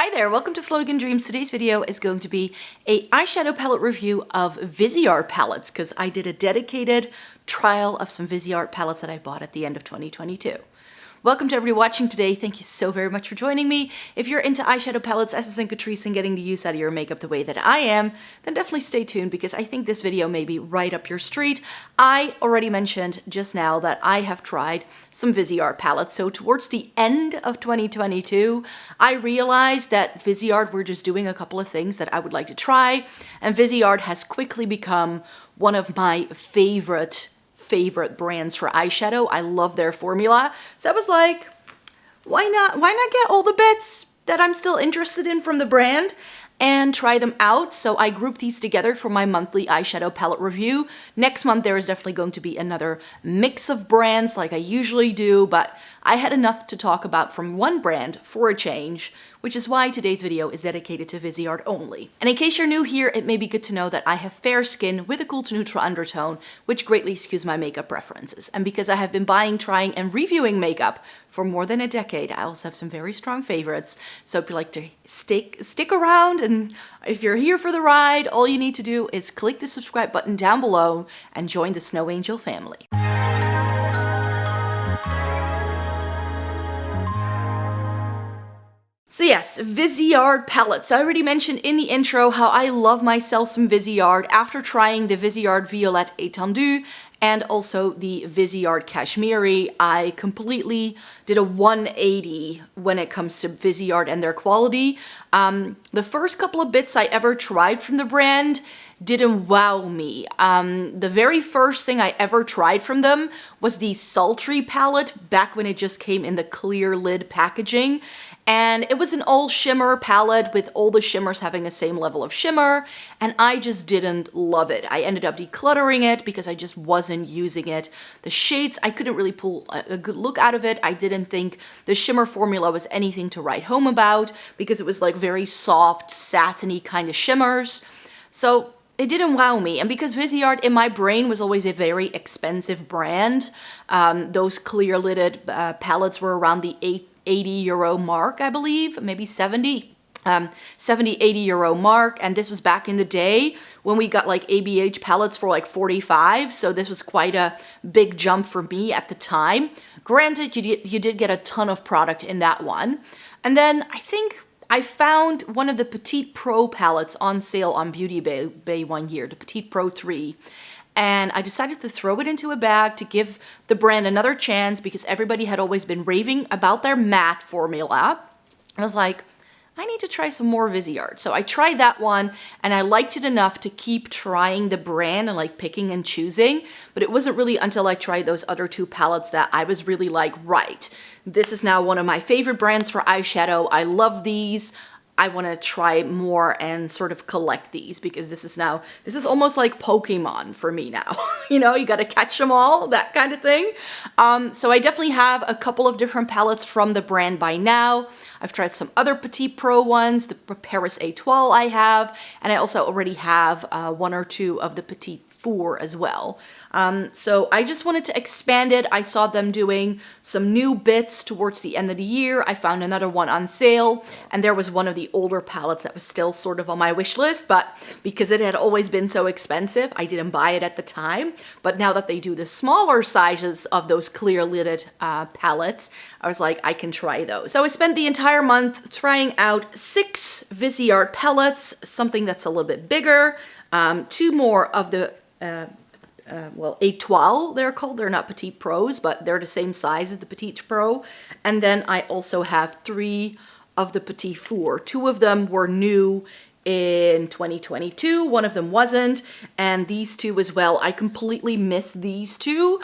Hi there, welcome to Floating in Dreams. Today's video is going to be a eyeshadow palette review of Viseart palettes because I did a dedicated trial of some Viseart palettes that I bought at the end of 2022. Welcome to everybody watching today. Thank you so very much for joining me. If you're into eyeshadow palettes, essence, and Catrice and getting the use out of your makeup the way that I am, then definitely stay tuned because I think this video may be right up your street. I already mentioned just now that I have tried some Viseart palettes. So towards the end of 2022, I realized that Viseart were just doing a couple of things that I would like to try. And Viseart has quickly become one of my favorite brands for eyeshadow. I love their formula. So I was like, why not get all the bits that I'm still interested in from the brand and try them out? So I grouped these together for my monthly eyeshadow palette review. Next month there is definitely going to be another mix of brands like I usually do, but I had enough to talk about from one brand for a change, which is why today's video is dedicated to Viseart only. And in case you're new here, it may be good to know that I have fair skin with a cool to neutral undertone, which greatly skews my makeup preferences. And because I have been buying, trying, and reviewing makeup for more than a decade, I also have some very strong favorites. So if you like to stick around, and if you're here for the ride, all you need to do is click the subscribe button down below and join the Snow Angel family. So yes, Viseart palettes. I already mentioned in the intro how I love myself some Viseart after trying the Viseart Violetta Étendue and also the Viseart Cashmere. I completely did a 180 when it comes to Viseart and their quality. The first couple of bits I ever tried from the brand didn't wow me. The very first thing I ever tried from them was the Sultry palette back when it just came in the clear lid packaging. And it was an all shimmer palette with all the shimmers having the same level of shimmer, and I just didn't love it. I ended up decluttering it because I just wasn't using it. The shades, I couldn't really pull a good look out of it. I didn't think the shimmer formula was anything to write home about because it was like very soft, satiny kind of shimmers. So it didn't wow me. And because Viseart in my brain was always a very expensive brand, those clear lidded palettes were around the €80 mark, I believe, maybe 70, 80 euro mark. And this was back in the day when we got like ABH palettes for like 45. So this was quite a big jump for me at the time. Granted, you did get a ton of product in that one. And then I think I found one of the Petit Pro palettes on sale on Beauty Bay one year, the Petit Pro 3. And I decided to throw it into a bag to give the brand another chance because everybody had always been raving about their matte formula. I was like, I need to try some more Viseart. So I tried that one and I liked it enough to keep trying the brand and like picking and choosing. But it wasn't really until I tried those other two palettes that I was really like, right, this is now one of my favorite brands for eyeshadow. I love these. I want to try more and sort of collect these because this is almost like Pokemon for me now. You know, you got to catch them all, that kind of thing. So I definitely have a couple of different palettes from the brand by now. I've tried some other Petit Pro ones, the Paris Étoile I have, and I also already have one or two of the Petit 4 as well. So I just wanted to expand it. I saw them doing some new bits towards the end of the year. I found another one on sale, and there was one of the older palettes that was still sort of on my wish list, but because it had always been so expensive, I didn't buy it at the time. But now that they do the smaller sizes of those clear lidded palettes, I was like, I can try those. So I spent the entire month trying out 6 Viseart palettes, something that's a little bit bigger, 2 more of the well, Étoile, they're called. They're not Petit Pros, but they're the same size as the Petit Pro. And then I also have 3 of the Petit 4. 2 of them were new in 2022. One of them wasn't. And these 2 as well. I completely missed these 2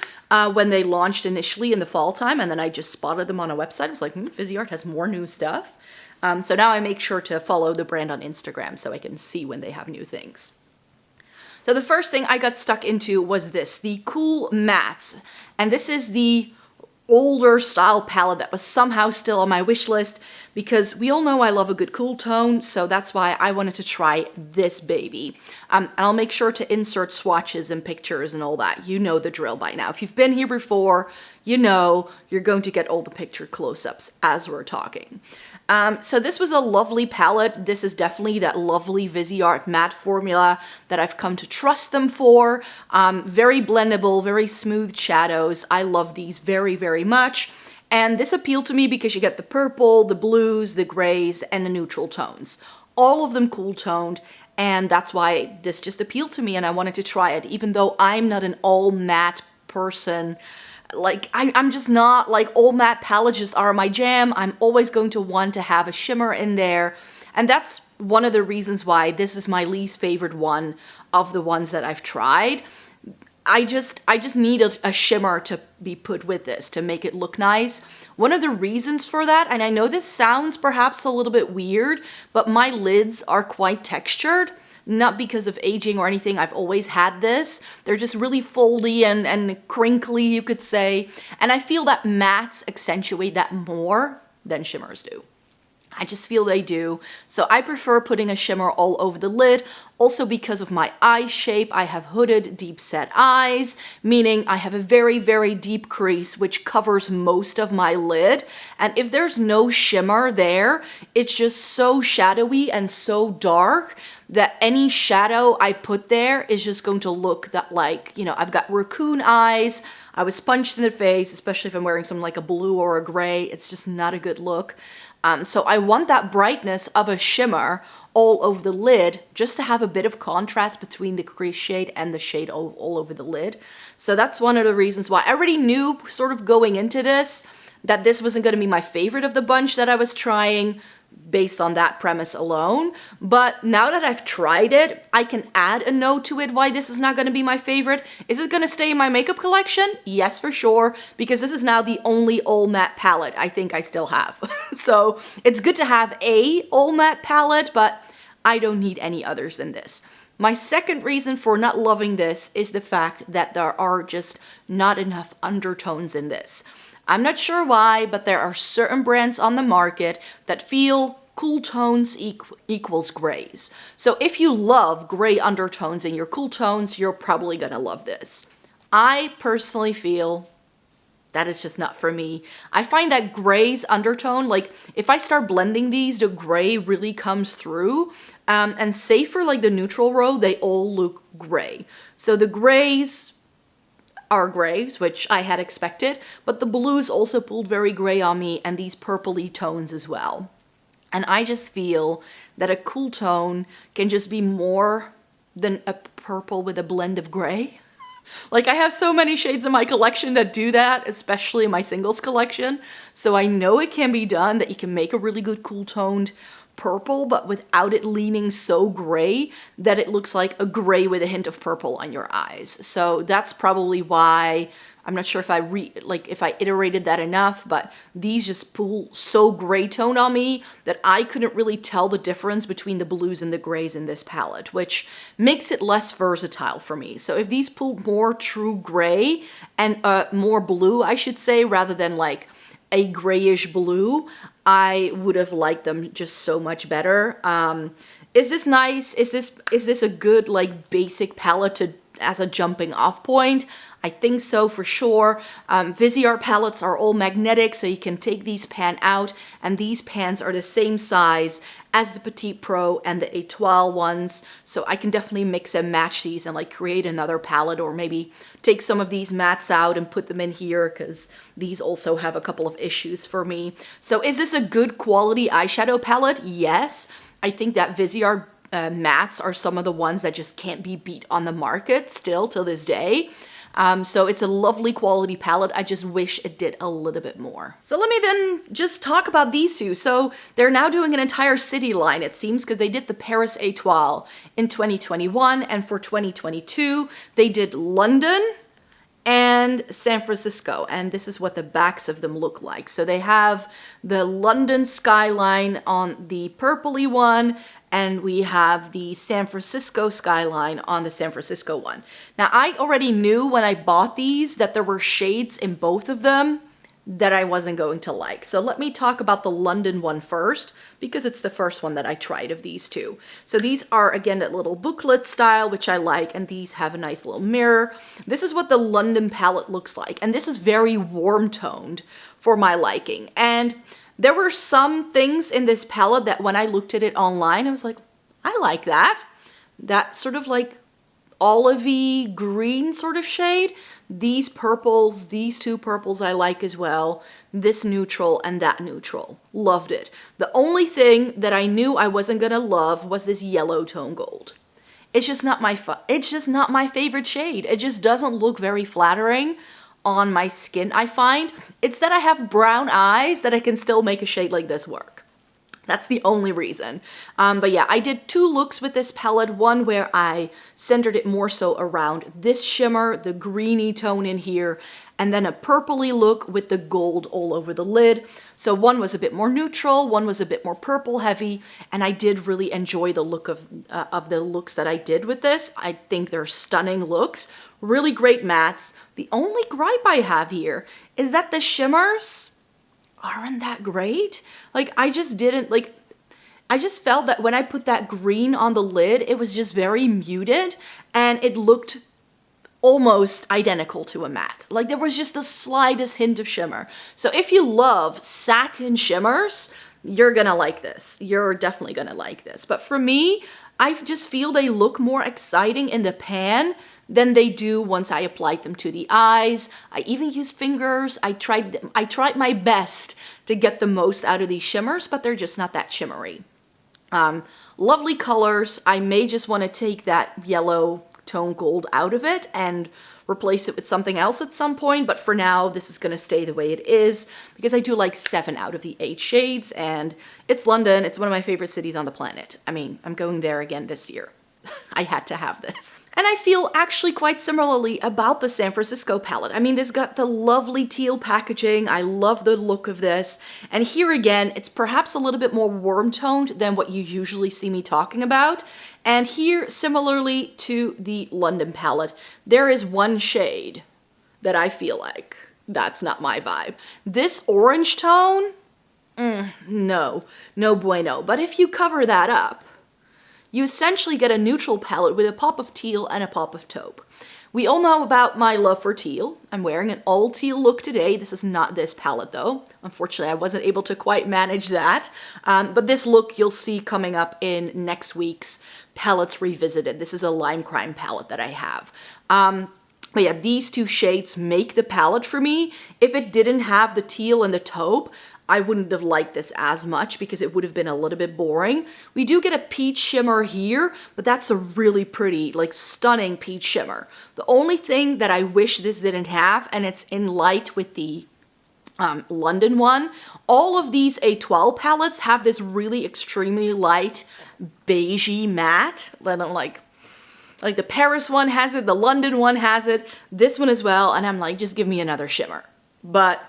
when they launched initially in the fall time. And then I just spotted them on a website. I was like, Viseart has more new stuff. So now I make sure to follow the brand on Instagram so I can see when they have new things. So the first thing I got stuck into was this, the Cool Mattes. And this is the older style palette that was somehow still on my wish list because we all know I love a good cool tone, so that's why I wanted to try this baby. And I'll make sure to insert swatches and pictures and all that. You know the drill by now. If you've been here before, you know you're going to get all the picture close-ups as we're talking. So this was a lovely palette. This is definitely that lovely Viseart matte formula that I've come to trust them for. Very blendable, very smooth shadows. I love these very, very much. And this appealed to me because you get the purple, the blues, the grays, and the neutral tones. All of them cool toned, and that's why this just appealed to me and I wanted to try it, even though I'm not an all matte person. Like, I'm just not, like, all matte palettes just are my jam. I'm always going to want to have a shimmer in there. And that's one of the reasons why this is my least favorite one of the ones that I've tried. I just need a shimmer to be put with this to make it look nice. One of the reasons for that, and I know this sounds perhaps a little bit weird, but my lids are quite textured. Not because of aging or anything, I've always had this. They're just really foldy and crinkly, you could say. And I feel that mattes accentuate that more than shimmers do. I just feel they do. So I prefer putting a shimmer all over the lid. Also because of my eye shape, I have hooded deep set eyes, meaning I have a very, very deep crease which covers most of my lid. And if there's no shimmer there, it's just so shadowy and so dark that any shadow I put there is just going to look that like, you know, I've got raccoon eyes, I was punched in the face, especially if I'm wearing something like a blue or a gray. It's just not a good look. So I want that brightness of a shimmer all over the lid just to have a bit of contrast between the crease shade and the shade all over the lid. So that's one of the reasons why I already knew sort of going into this that this wasn't going to be my favorite of the bunch that I was trying based on that premise alone. But now that I've tried it, I can add a note to it why this is not going to be my favorite. Is it going to stay in my makeup collection? Yes, for sure, because this is now the only all matte palette I think I still have. So it's good to have a all matte palette, but I don't need any others than this. My second reason for not loving this is the fact that there are just not enough undertones in this. I'm not sure why, but there are certain brands on the market that feel cool tones equals grays. So if you love gray undertones in your cool tones, you're probably gonna love this. I personally feel that is just not for me. I find that gray's undertone, like if I start blending these, the gray really comes through. And save for like the neutral row, they all look gray. So the grays are grays, which I had expected, but the blues also pulled very gray on me, and these purpley tones as well. And I just feel that a cool tone can just be more than a purple with a blend of gray. Like, I have so many shades in my collection that do that, especially in my singles collection. So I know it can be done, that you can make a really good cool toned purple, but without it leaning so gray that it looks like a gray with a hint of purple on your eyes. So that's probably why, I'm not sure if I iterated that enough, but these just pull so gray tone on me that I couldn't really tell the difference between the blues and the grays in this palette, which makes it less versatile for me. So if these pulled more true gray and more blue, I should say, rather than like a grayish blue, I would have liked them just so much better. Is this nice? Is this a good like basic palette as a jumping off point? I think so for sure. Viseart palettes are all magnetic, so you can take these pan out, and these pans are the same size as the Petit Pro and the Étoile ones, so I can definitely mix and match these and like create another palette, or maybe take some of these mattes out and put them in here, because these also have a couple of issues for me. So is this a good quality eyeshadow palette? Yes. I think that Viseart mattes are some of the ones that just can't be beat on the market still till this day. So it's a lovely quality palette. I just wish it did a little bit more. So let me then just talk about these two. So they're now doing an entire city line, it seems, because they did the Paris Étoile in 2021, and for 2022 they did London and San Francisco, and this is what the backs of them look like. So they have the London skyline on the purpley one, and we have the San Francisco skyline on the San Francisco one. Now, I already knew when I bought these that there were shades in both of them that I wasn't going to like. So let me talk about the London one first, because it's the first one that I tried of these two. So these are, again, that little booklet style, which I like, and these have a nice little mirror. This is what the London palette looks like, and this is very warm toned for my liking. And There were some things in this palette that when I looked at it online, I was like, I like that. That sort of like olivey green sort of shade. These purples, these two purples I like as well. This neutral and that neutral. Loved it. The only thing that I knew I wasn't gonna love was this yellow tone gold. It's just not my favorite shade. It just doesn't look very flattering on my skin, I find. It's that I have brown eyes that I can still make a shade like this work. That's the only reason. But yeah, I did two looks with this palette. One where I centered it more so around this shimmer, the greeny tone in here, and then a purpley look with the gold all over the lid. So one was a bit more neutral, one was a bit more purple heavy, and I did really enjoy the look of the looks that I did with this. I think they're stunning looks, really great mattes. The only gripe I have here is that the shimmers aren't that great. Like, I just felt that when I put that green on the lid, it was just very muted and it looked almost identical to a matte. Like, there was just the slightest hint of shimmer. So if you love satin shimmers, you're gonna like this. You're definitely gonna like this. But for me, I just feel they look more exciting in the pan than they do once I applied them to the eyes. I even used fingers. I tried my best to get the most out of these shimmers, but they're just not that shimmery. Lovely colors. I may just want to take that yellow tone gold out of it and replace it with something else at some point, but for now this is going to stay the way it is because I do like 7 out of the 8 shades, and it's London. It's one of my favorite cities on the planet. I mean, I'm going there again this year. I had to have this. And I feel actually quite similarly about the San Francisco palette. I mean, this got the lovely teal packaging. I love the look of this. And here again, it's perhaps a little bit more warm toned than what you usually see me talking about. And here, similarly to the London palette, there is one shade that I feel like that's not my vibe. This orange tone, no bueno. But if you cover that up, you essentially get a neutral palette with a pop of teal and a pop of taupe. We all know about my love for teal. I'm wearing an all teal look today. This is not this palette though. Unfortunately, I wasn't able to quite manage that. But this look you'll see coming up in next week's Palettes Revisited. This is a Lime Crime palette that I have. But yeah, these two shades make the palette for me. If it didn't have the teal and the taupe, I wouldn't have liked this as much because it would have been a little bit boring. We do get a peach shimmer here, but that's a really pretty, like stunning peach shimmer. The only thing that I wish this didn't have, and it's in light with the London one, all of these Étoile palettes have this really extremely light beigey matte. Like the Paris one has it, the London one has it, this one as well, and I'm like, just give me another shimmer. But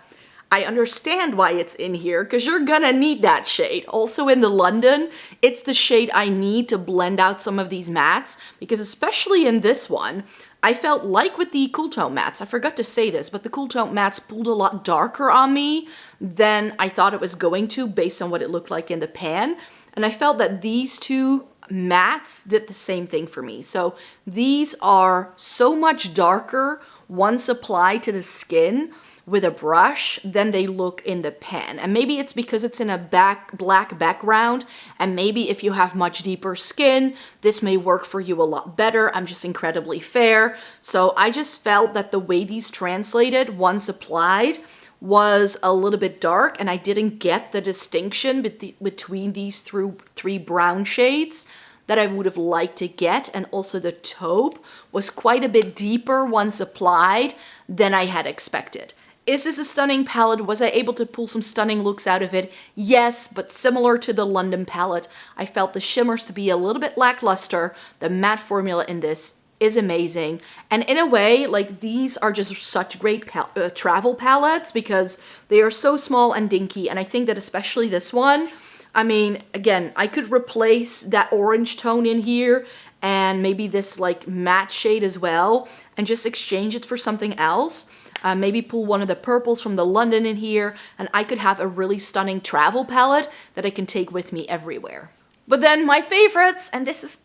I understand why it's in here, because you're gonna need that shade. Also in the London, it's the shade I need to blend out some of these mattes, because especially in this one, I felt like with the Cool Tone mattes, I forgot to say this, but the Cool Tone mattes pulled a lot darker on me than I thought it was going to based on what it looked like in the pan. And I felt that these two mattes did the same thing for me. So these are so much darker once applied to the skin with a brush than they look in the pan. And maybe it's because it's in a black background, and maybe if you have much deeper skin, this may work for you a lot better. I'm just incredibly fair. So I just felt that the way these translated once applied was a little bit dark, and I didn't get the distinction between these three brown shades that I would have liked to get. And also the taupe was quite a bit deeper once applied than I had expected. Is this a stunning palette? Was I able to pull some stunning looks out of it? Yes, but similar to the London palette, I felt the shimmers to be a little bit lackluster. The matte formula in this is amazing. And in a way, like, these are just such great travel palettes because they are so small and dinky. And I think that especially this one, I mean, again, I could replace that orange tone in here and maybe this like matte shade as well and just exchange it for something else. Maybe pull one of the purples from the London in here, and I could have a really stunning travel palette that I can take with me everywhere. But then my favorites, and this is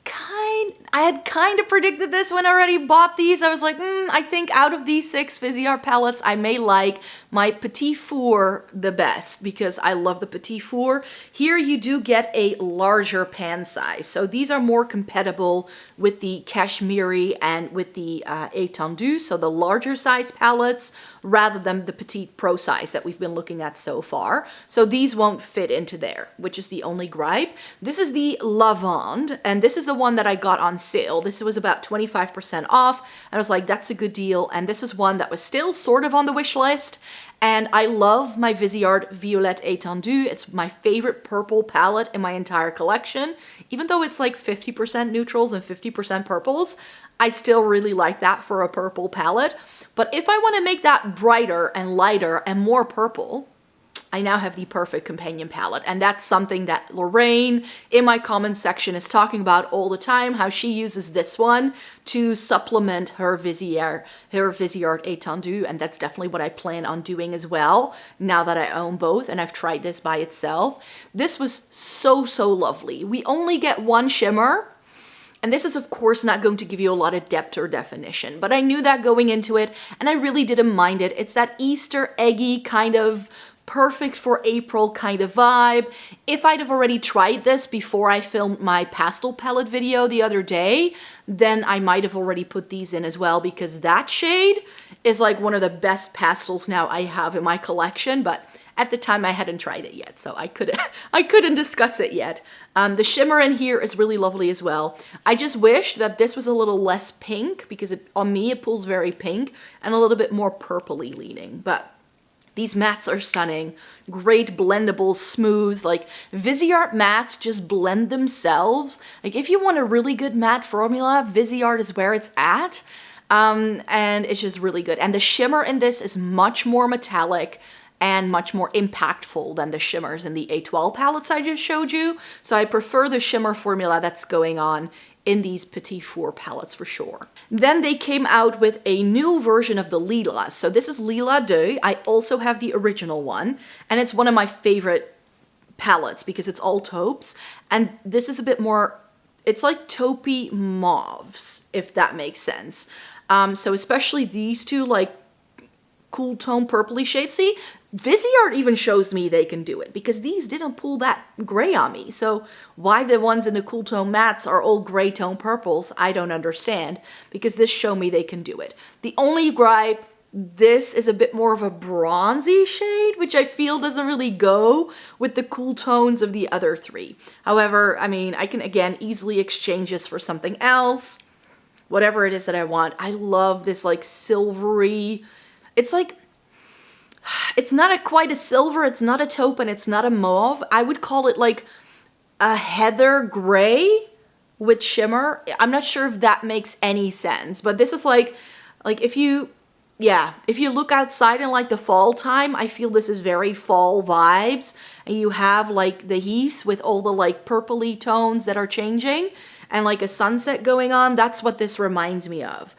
I had kind of predicted this when I already bought these. I was like, I think out of these 6 Viseart palettes, I may like my Petit Four the best because I love the Petit Four. Here you do get a larger pan size. So these are more compatible with the Cashmere and with the Étendu, so the larger size palettes, rather than the Petite Pro size that we've been looking at so far. So these won't fit into there, which is the only gripe. This is the Lavande, and this is the one that I got on sale. This was about 25% off, and I was like, that's a good deal. And this was one that was still sort of on the wish list. And I love my Viseart Violette Étendue. It's my favorite purple palette in my entire collection. Even though it's like 50% neutrals and 50% purples, I still really like that for a purple palette. But if I want to make that brighter and lighter and more purple, I now have the perfect companion palette, and that's something that Lorraine in my comments section is talking about all the time, how she uses this one to supplement her Viseart Étendue, and that's definitely what I plan on doing as well, now that I own both and I've tried this by itself. This was so, so lovely. We only get one shimmer, and this is of course not going to give you a lot of depth or definition, but I knew that going into it, and I really didn't mind it. It's that Easter eggy kind of perfect for April kind of vibe. If I'd have already tried this before I filmed my pastel palette video the other day, then I might have already put these in as well, because that shade is like one of the best pastels now I have in my collection, but at the time I hadn't tried it yet, so I couldn't discuss it yet. The shimmer in here is really lovely as well. I just wished that this was a little less pink, because on me it pulls very pink, and a little bit more purpley leaning, but these mattes are stunning. Great blendable, smooth, like Viseart mattes just blend themselves. Like if you want a really good matte formula, Viseart is where it's at. And it's just really good. And the shimmer in this is much more metallic and much more impactful than the shimmers in the Étoile palettes I just showed you. So I prefer the shimmer formula that's going on in these Petit Four palettes for sure. Then they came out with a new version of the Lilas. So this is Lilas Deux. I also have the original one, and it's one of my favorite palettes because it's all taupes, and this is a bit more, it's like taupey mauves, if that makes sense. So especially these two like cool tone purpley shades. See, Viseart even shows me they can do it, because these didn't pull that gray on me. So why the ones in the cool tone mattes are all gray tone purples, I don't understand, because this showed me they can do it. The only gripe, this is a bit more of a bronzy shade, which I feel doesn't really go with the cool tones of the other three. However, I mean, I can again easily exchange this for something else, whatever it is that I want. I love this like silvery, it's like, it's not quite a silver, it's not a taupe, and it's not a mauve. I would call it like a heather gray with shimmer. I'm not sure if that makes any sense, but this is like if you look outside in like the fall time, I feel this is very fall vibes, and you have like the heath with all the like purpley tones that are changing and like a sunset going on. That's what this reminds me of.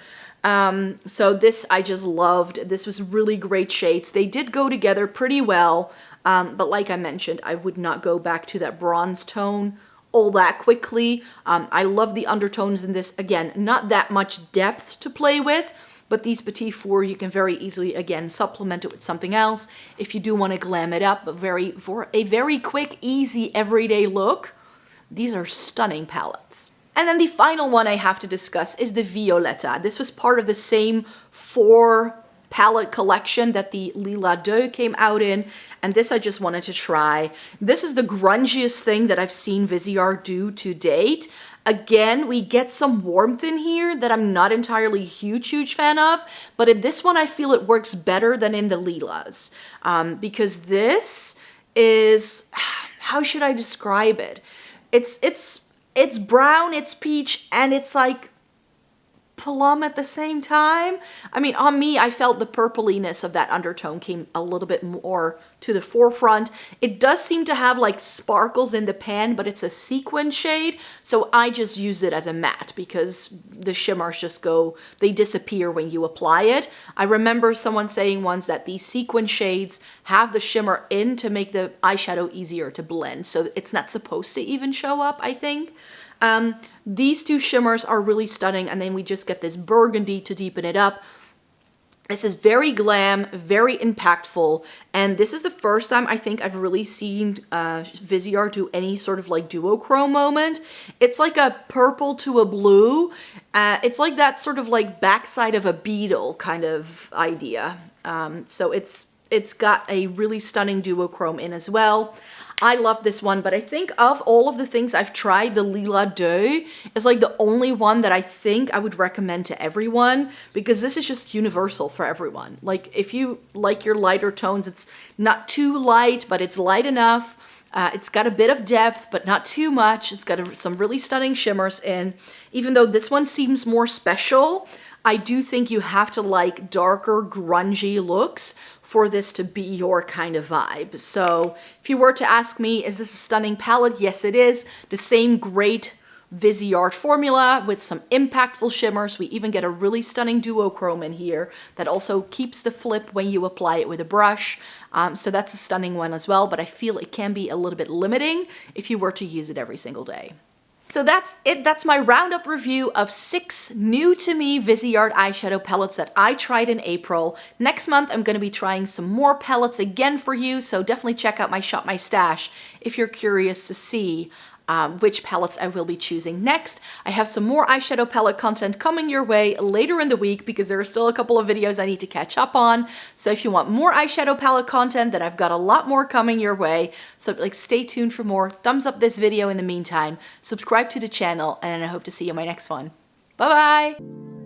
So this I just loved. This was really great shades. They did go together pretty well, but like I mentioned, I would not go back to that bronze tone all that quickly. I love the undertones in this. Again, not that much depth to play with, but these Petit Four you can very easily, again, supplement it with something else if you do want to glam it up, but for a very quick, easy, everyday look. These are stunning palettes. And then the final one I have to discuss is the Violetta. This was part of the same 4 palette collection that the Lilas Deux came out in, and this I just wanted to try. This is the grungiest thing that I've seen Viseart do to date. Again, we get some warmth in here that I'm not entirely a huge fan of, but in this one I feel it works better than in the Lilas, because this is, how should I describe it? It's brown, it's peach, and it's like plum at the same time. I mean, on me, I felt the purpliness of that undertone came a little bit more to the forefront. It does seem to have like sparkles in the pan, but it's a sequin shade, so I just use it as a matte because the shimmers just go, they disappear when you apply it. I remember someone saying once that these sequin shades have the shimmer in to make the eyeshadow easier to blend, so it's not supposed to even show up, I think. These two shimmers are really stunning, and then we just get this burgundy to deepen it up. This is very glam, very impactful, and this is the first time I think I've really seen Viseart do any sort of like duochrome moment. It's like a purple to a blue. It's like that sort of like backside of a beetle kind of idea. So it's got a really stunning duochrome in as well. I love this one, but I think of all of the things I've tried, the Lilas Deux is like the only one that I think I would recommend to everyone, because this is just universal for everyone. Like if you like your lighter tones, it's not too light, but it's light enough. It's got a bit of depth, but not too much. It's got some really stunning shimmers in. Even though this one seems more special, I do think you have to like darker, grungy looks for this to be your kind of vibe. So if you were to ask me, is this a stunning palette? Yes, it is. The same great Viseart formula with some impactful shimmers. We even get a really stunning duochrome in here that also keeps the flip when you apply it with a brush. So that's a stunning one as well, but I feel it can be a little bit limiting if you were to use it every single day. So that's it. That's my roundup review of 6 new to me Viseart eyeshadow palettes that I tried in April. Next month, I'm going to be trying some more palettes again for you, so definitely check out my Shop My Stash if you're curious to see which palettes I will be choosing next. I have some more eyeshadow palette content coming your way later in the week because there are still a couple of videos I need to catch up on. So if you want more eyeshadow palette content, then I've got a lot more coming your way. So like stay tuned for more. Thumbs up this video in the meantime. Subscribe to the channel, and I hope to see you in my next one. Bye bye!